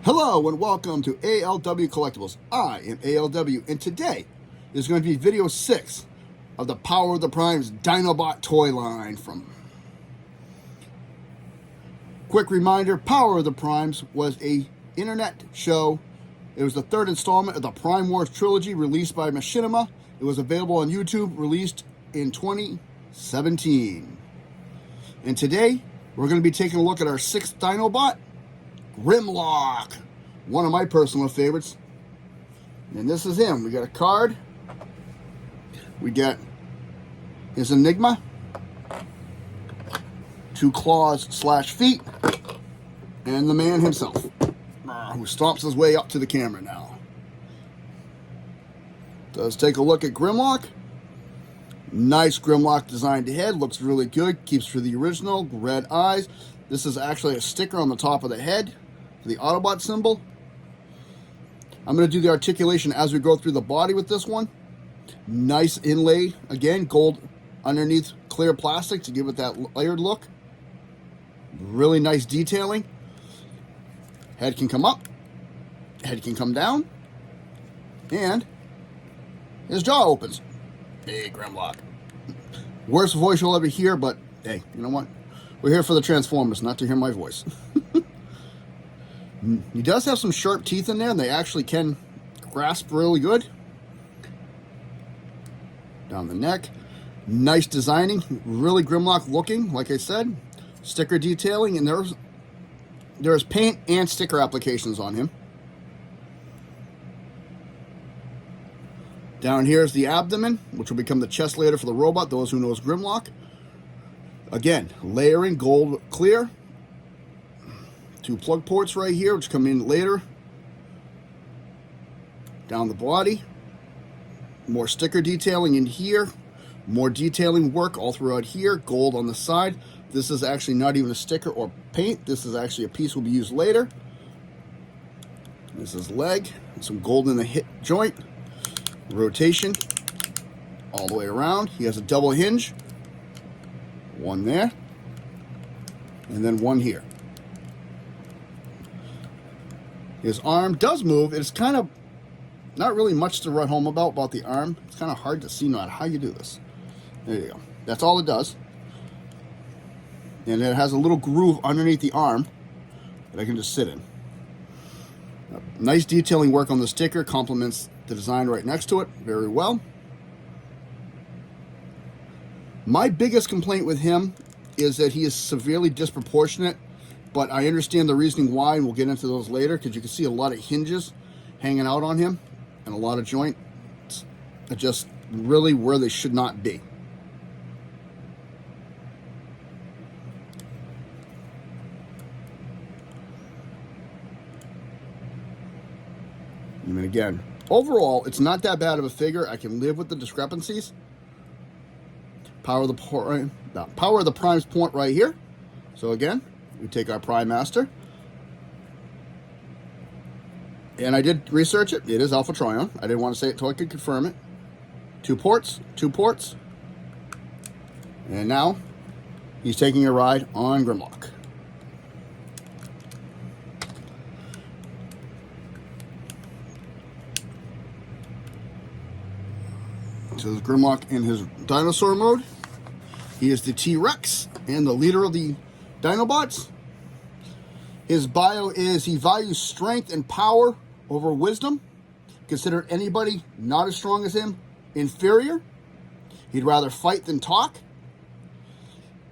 Hello and welcome to ALW Collectibles. I am ALW, and today is going to be video 6 of the Power of the Primes Dinobot toy line. Quick reminder, Power of the Primes was a internet show. It was the third installment of the Prime Wars trilogy released by Machinima. It was available on YouTube, released in 2017. And today, we're going to be taking a look at our 6th Dinobot, Grimlock, one of my personal favorites. And this is him. We got a card. We got his Enigma, 2 claws / feet, and the man himself, who stomps his way up to the camera now. Let's take a look at Grimlock. Nice Grimlock designed head, looks really good, keeps for the original, red eyes. This is actually a sticker on the top of the head, the Autobot symbol. I'm going to do the articulation as we go through the body with this one. Nice inlay, again, gold underneath clear plastic to give it that layered look. Really nice detailing. Head can come up, head can come down, and his jaw opens. Hey, Grimlock. Worst voice you'll ever hear, but hey, you know what? We're here for the Transformers, not to hear my voice. He does have some sharp teeth in there, and they actually can grasp really good. Down the neck. Nice designing. Really Grimlock looking, like I said. Sticker detailing, and there's paint and sticker applications on him. Down here is the abdomen, which will become the chest later for the robot, those who knows Grimlock. Again, layering, gold clear. 2 plug ports right here, which come in later. Down the body. More sticker detailing in here. More detailing work all throughout here. Gold on the side. This is actually not even a sticker or paint. This is actually a piece will be used later. This is leg. Some gold in the hip joint. Rotation. All the way around. He has a double hinge. One there. And then one here. His arm does move. It's kind of not really much to write home about the arm. It's kind of hard to see not how you do this. There you go. That's all it does. And it has a little groove underneath the arm that I can just sit in. Nice detailing work on the sticker. Complements the design right next to it very well. My biggest complaint with him is that he is severely disproportionate, but I understand the reasoning why, and we'll get into those later, because you can see a lot of hinges hanging out on him and a lot of joints are just really where they should not be. I mean, again, overall, it's not that bad of a figure. I can live with the discrepancies. Power of the Primes point right here. So again, we take our Prime Master. And I did research it. It is Alpha Trion. I didn't want to say it until I could confirm it. 2 ports, 2 ports. And now, he's taking a ride on Grimlock. So there's Grimlock in his dinosaur mode. He is the T-Rex and the leader of the Dinobots. His bio is he values strength and power over wisdom. Considered anybody not as strong as him inferior. He'd rather fight than talk.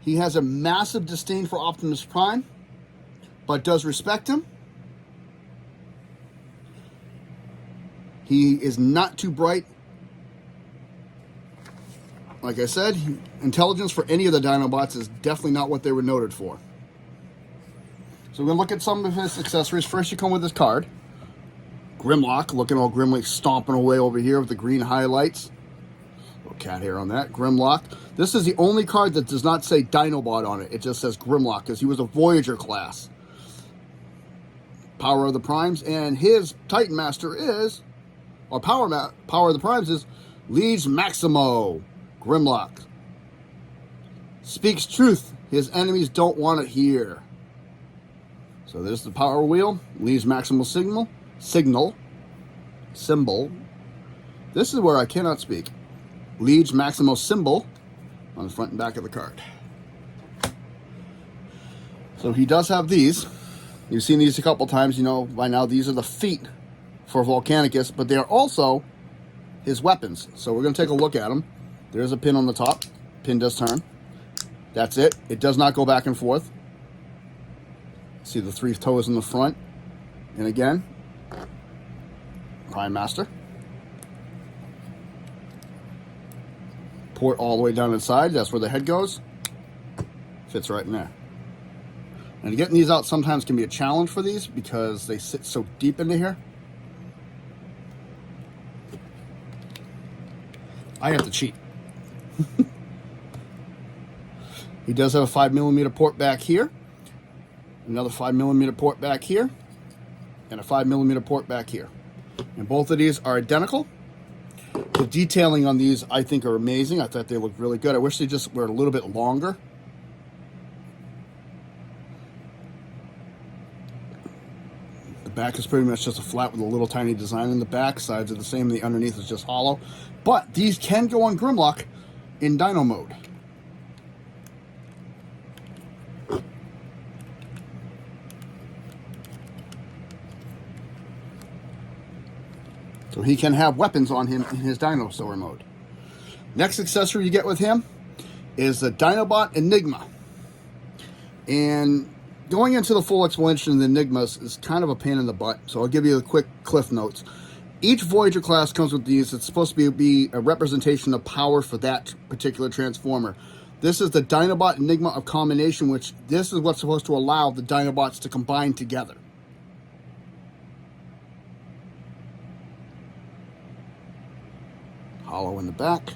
He has a massive disdain for Optimus Prime, but does respect him. He is not too bright. Like I said, intelligence for any of the Dinobots is definitely not what they were noted for. So we're going to look at some of his accessories. First, you come with his card. Grimlock, looking all grimly, stomping away over here with the green highlights. Little cat hair on that. Grimlock. This is the only card that does not say Dinobot on it. It just says Grimlock, because he was a Voyager class. Power of the Primes, and his Titan Master is, or Power of the Primes is, Liege Maximo. Grimlock. Speaks truth his enemies don't want to hear. So there's the power wheel, leaves maximal symbol. This is where I cannot speak. Leaves maximal symbol on the front and back of the card. So he does have these. You've seen these a couple times, you know, by now these are the feet for Volcanicus, but they are also his weapons. So we're going to take a look at them. There's a pin on the top. Pin does turn. That's it. It does not go back and forth. See the 3 toes in the front. And again, Prime Master. Port all the way down inside. That's where the head goes. Fits right in there. And getting these out sometimes can be a challenge for these because they sit so deep into here. I have to cheat. He does have a 5mm port back here, another 5mm port back here, and a 5mm port back here. And both of these are identical. The detailing on these I think are amazing. I thought they looked really good. I wish they just were a little bit longer. The back is pretty much just a flat with a little tiny design in the back. Sides are the same, the underneath is just hollow. But these can go on Grimlock in Dino mode. So he can have weapons on him in his Dinosaur mode. Next accessory you get with him is the Dinobot Enigma. And going into the full explanation of the Enigmas is kind of a pain in the butt, so I'll give you the quick cliff notes. Each Voyager class comes with these. It's supposed to be a representation of power for that particular Transformer. This is the Dinobot Enigma of Combination, which this is what's supposed to allow the Dinobots to combine together. Hollow in the back.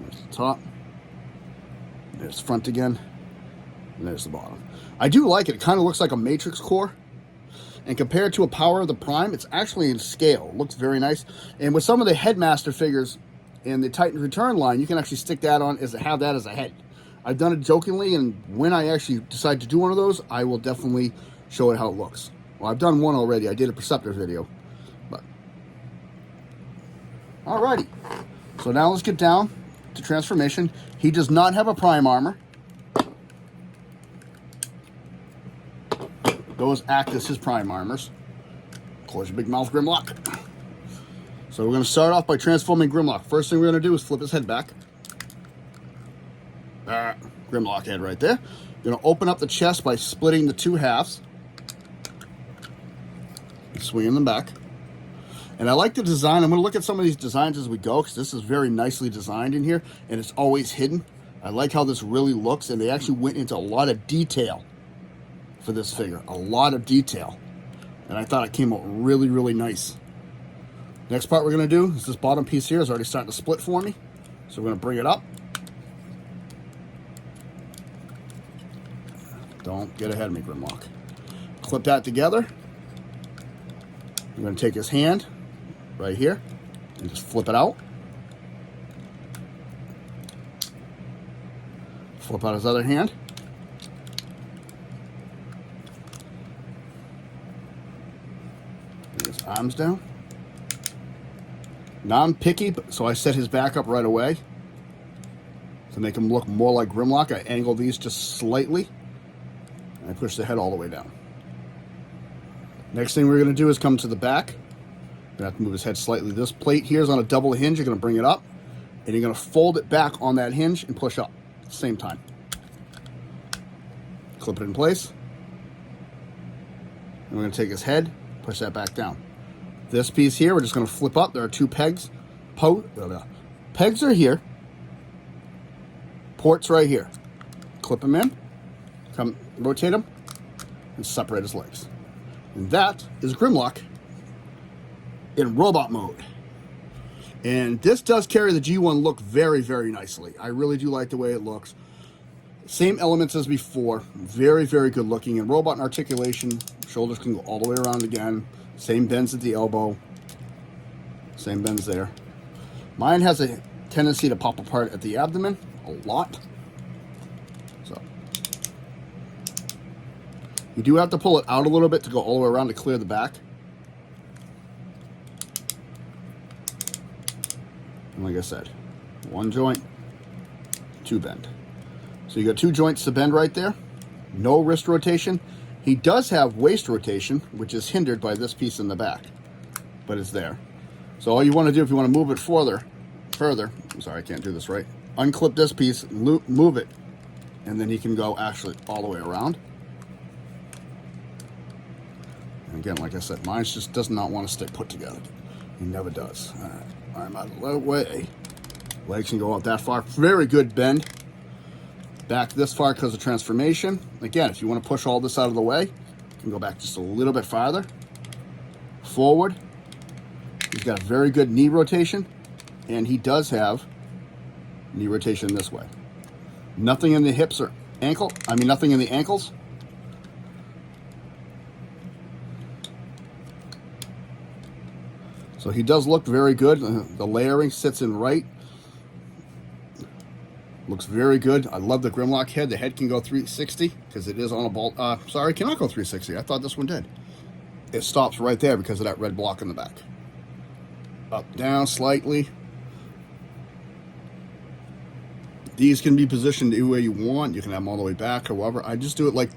There's the top. There's the front again. And there's the bottom. I do like it. It kind of looks like a Matrix core. And compared to a Power of the Prime, it's actually in scale. It looks very nice. And with some of the Headmaster figures in the Titan Return line, you can actually stick that on, have that as a head. I've done it jokingly, and when I actually decide to do one of those, I will definitely show it how it looks. Well, I've done one already. I did a Perceptor video. But alrighty. So now let's get down to transformation. He does not have a Prime armor. Those act as his Prime armors. Close your big mouth, Grimlock. So we're going to start off by transforming Grimlock. First thing we're going to do is flip his head back. Grimlock head right there. You're going to open up the chest by splitting the 2 halves. And swinging them back. And I like the design. I'm going to look at some of these designs as we go, because this is very nicely designed in here, and it's always hidden. I like how this really looks, and they actually went into a lot of detail for this figure. A lot of detail. And I thought it came out really, really nice. Next part we're going to do is this bottom piece here is already starting to split for me. So we're going to bring it up. Don't get ahead of me, Grimlock. Clip that together. I'm going to take his hand right here and just flip it out. Flip out his other hand. His arms down. Now I'm picky, so I set his back up right away to make him look more like Grimlock. I angle these just slightly, and I push the head all the way down. Next thing we're going to do is come to the back. You're going to have to move his head slightly. This plate here is on a double hinge. You're going to bring it up, and you're going to fold it back on that hinge and push up at the same time. Clip it in place. And we're going to take his head, push that back down. This piece here, we're just going to flip up. There are 2 pegs. Pegs are here. Ports right here. Clip them in. Come rotate them. And separate his legs. And that is Grimlock in robot mode. And this does carry the G1 look very, very nicely. I really do like the way it looks. Same elements as before. Very, very good looking. And robot and articulation. Shoulders can go all the way around again. Same bends at the elbow. Same bends there. Mine has a tendency to pop apart at the abdomen a lot. So You do have to pull it out a little bit to go all the way around to clear the back. And like I said, one joint, two bend. So you got two joints to bend right there. No wrist rotation. He does have waist rotation, which is hindered by this piece in the back, but it's there. So all you want to do if you want to move it further, I'm sorry, I can't do this right. Unclip this piece, move it, and then he can go actually all the way around. And again, like I said, mine just does not want to stay put together. He never does. All right, I'm out of the way. Legs can go out that far. Very good bend. Back this far because of transformation. Again, if you want to push all this out of the way, you can go back just a little bit farther. Forward. He's got a very good knee rotation, and he does have knee rotation this way. Nothing in the hips or nothing in the ankles. So he does look very good. The layering sits in right. Looks very good. I love the Grimlock head. The head can go 360 because it is on a bolt. Sorry, cannot go 360. I thought this one did. It stops right there because of that red block in the back. Up, down slightly. These can be positioned any way you want. You can have them all the way back, however. I just do it like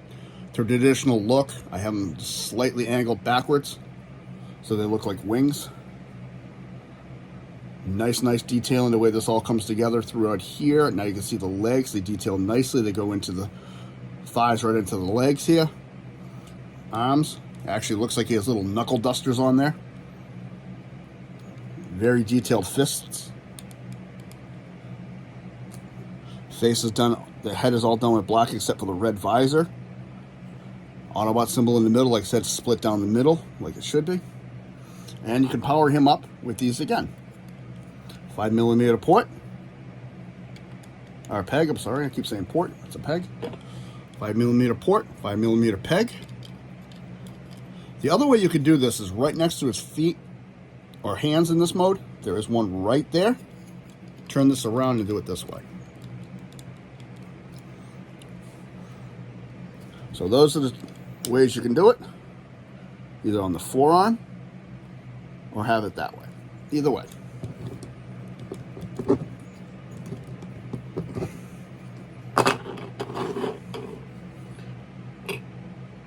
traditional look. I have them slightly angled backwards so they look like wings. Nice detailing the way this all comes together throughout here. Now you can see the legs. They detail nicely. They go into the thighs, right into the legs here. Arms. Actually looks like he has little knuckle dusters on there. Very detailed fists. Face is done. The head is all done with black except for the red visor. Autobot symbol in the middle. Like I said, split down the middle like it should be. And you can power him up with these again. 5mm port, or peg, I'm sorry, I keep saying port, it's a peg. 5mm port, 5mm peg. The other way you could do this is right next to his feet or hands in this mode. There is one right there. Turn this around and do it this way. So those are the ways you can do it. Either on the forearm or have it that way. Either way.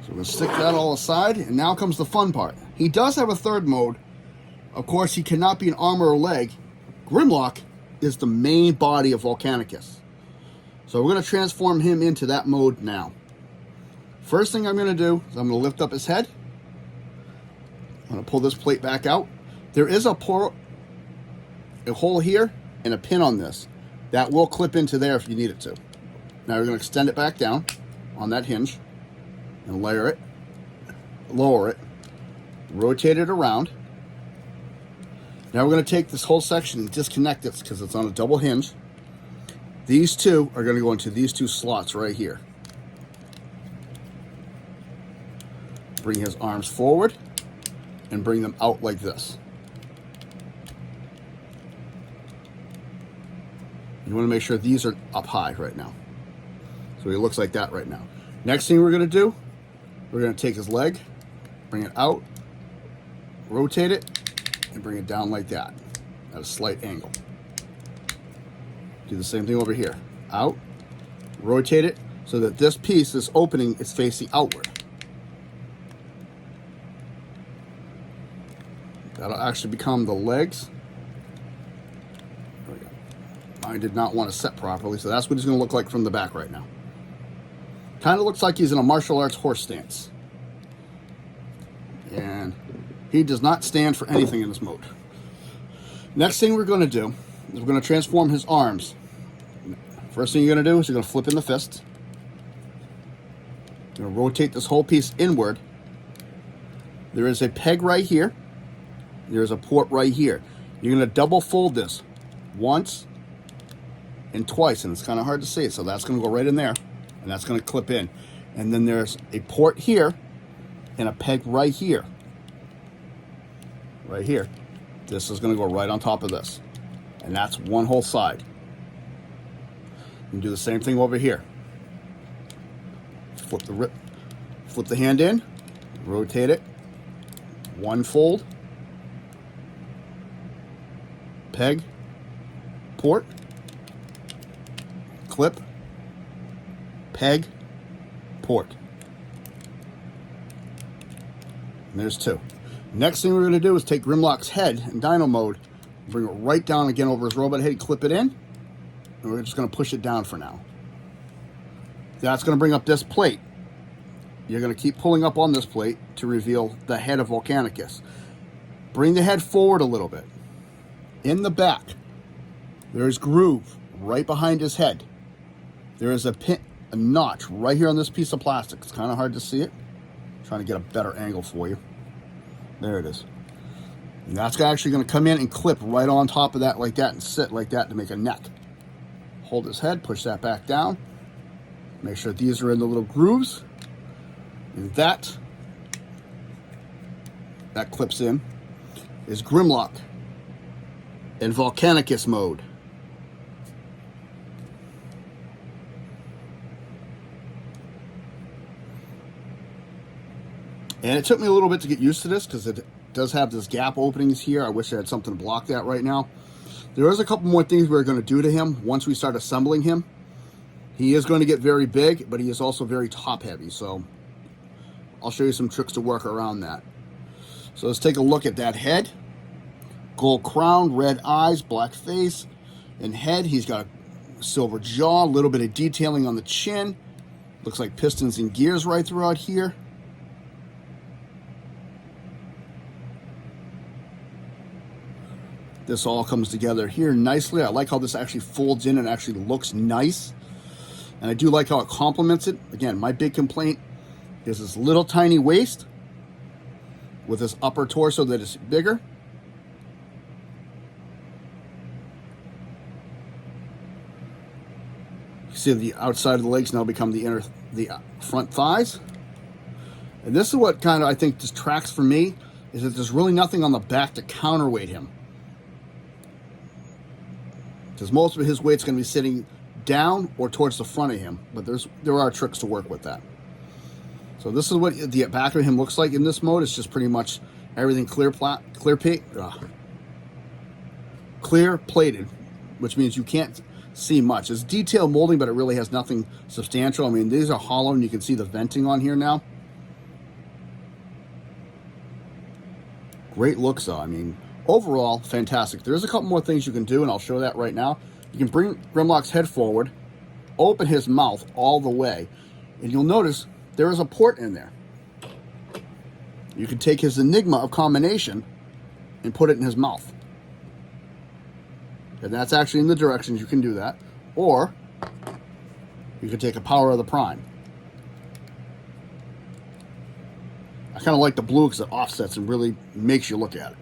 So we'll stick that all aside, and now comes the fun part. He does have a third mode. Of course, he cannot be an arm or a leg. Grimlock is the main body of Volcanicus. So we're going to transform him into that mode now. First thing I'm going to do is I'm going to lift up his head. I'm going to pull this plate back out. There is a hole here and a pin on this. That will clip into there if you need it to. Now we're going to extend it back down on that hinge and layer it, lower it, rotate it around. Now we're going to take this whole section and disconnect it because it's on a double hinge. These two are going to go into these two slots right here. Bring his arms forward and bring them out like this. You want to make sure these are up high right now. So he looks like that right now. Next thing we're going to do, we're going to take his leg, bring it out, rotate it, and bring it down like that at a slight angle. Do the same thing over here. Out, rotate it so that this piece, this opening, is facing outward. That'll actually become the legs. There we go. I did not want to set properly, so that's what he's going to look like from the back right now. Kind of looks like he's in a martial arts horse stance. And he does not stand for anything in this mode. Next thing we're going to do is we're going to transform his arms. First thing you're going to do is you're going to flip in the fist. You're going to rotate this whole piece inward. There is a peg right here. There's a port right here. You're going to double fold this once and twice, and it's kind of hard to see it, so that's going to go right in there, and that's going to clip in. And then there's a port here and a peg right here. Right here. This is going to go right on top of this, and that's one whole side. You can do the same thing over here. Flip the hand in, rotate it, one fold, peg, port, clip, peg, port. And there's two. Next thing we're going to do is take Grimlock's head in Dino mode, bring it right down again over his robot head, clip it in, and we're just going to push it down for now. That's going to bring up this plate. You're going to keep pulling up on this plate to reveal the head of Volcanicus. Bring the head forward a little bit. In the back, there's groove right behind his head. There is a notch right here on this piece of plastic. It's kind of hard to see it. I'm trying to get a better angle for you. There it is. And that's actually going to come in and clip right on top of that like that and sit like that to make a neck. Hold his head, push that back down. Make sure these are in the little grooves. And that clips in is Grimlock in Volcanicus mode. And it took me a little bit to get used to this because it does have this gap openings here. I wish I had something to block that right now. There is a couple more things we're going to do to him once we start assembling him. He is going to get very big, but he is also very top heavy. So I'll show you some tricks to work around that. So let's take a look at that head. Gold crown, red eyes, black face, and head. He's got a silver jaw, a little bit of detailing on the chin. Looks like pistons and gears right throughout here. This all comes together here nicely. I like how this actually folds in and actually looks nice. And I do like how it complements it. Again, my big complaint is this little tiny waist with this upper torso that is bigger. You see the outside of the legs now become the front thighs. And this is what kind of I think distracts for me, is that there's really nothing on the back to counterweight him. Because most of his weight's going to be sitting down or towards the front of him, but there are tricks to work with that. So this is what the back of him looks like in this mode. It's just pretty much everything clear plated, which means you can't see much. It's detailed molding, but it really has nothing substantial. I mean, these are hollow, and you can see the venting on here now. Great looks, though. I mean, overall, fantastic. There's a couple more things you can do, and I'll show that right now. You can bring Grimlock's head forward, open his mouth all the way, and you'll notice there is a port in there. You can take his Enigma of combination and put it in his mouth. And that's actually in the directions you can do that. Or you can take a Power of the Prime. I kind of like the blue because it offsets and really makes you look at it.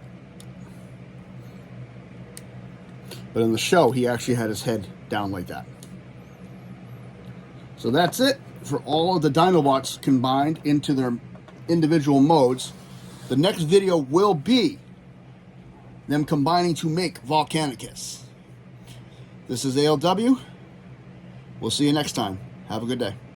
But in the show, he actually had his head down like that. So that's it for all of the Dinobots combined into their individual modes. The next video will be them combining to make Volcanicus. This is ALW. We'll see you next time. Have a good day.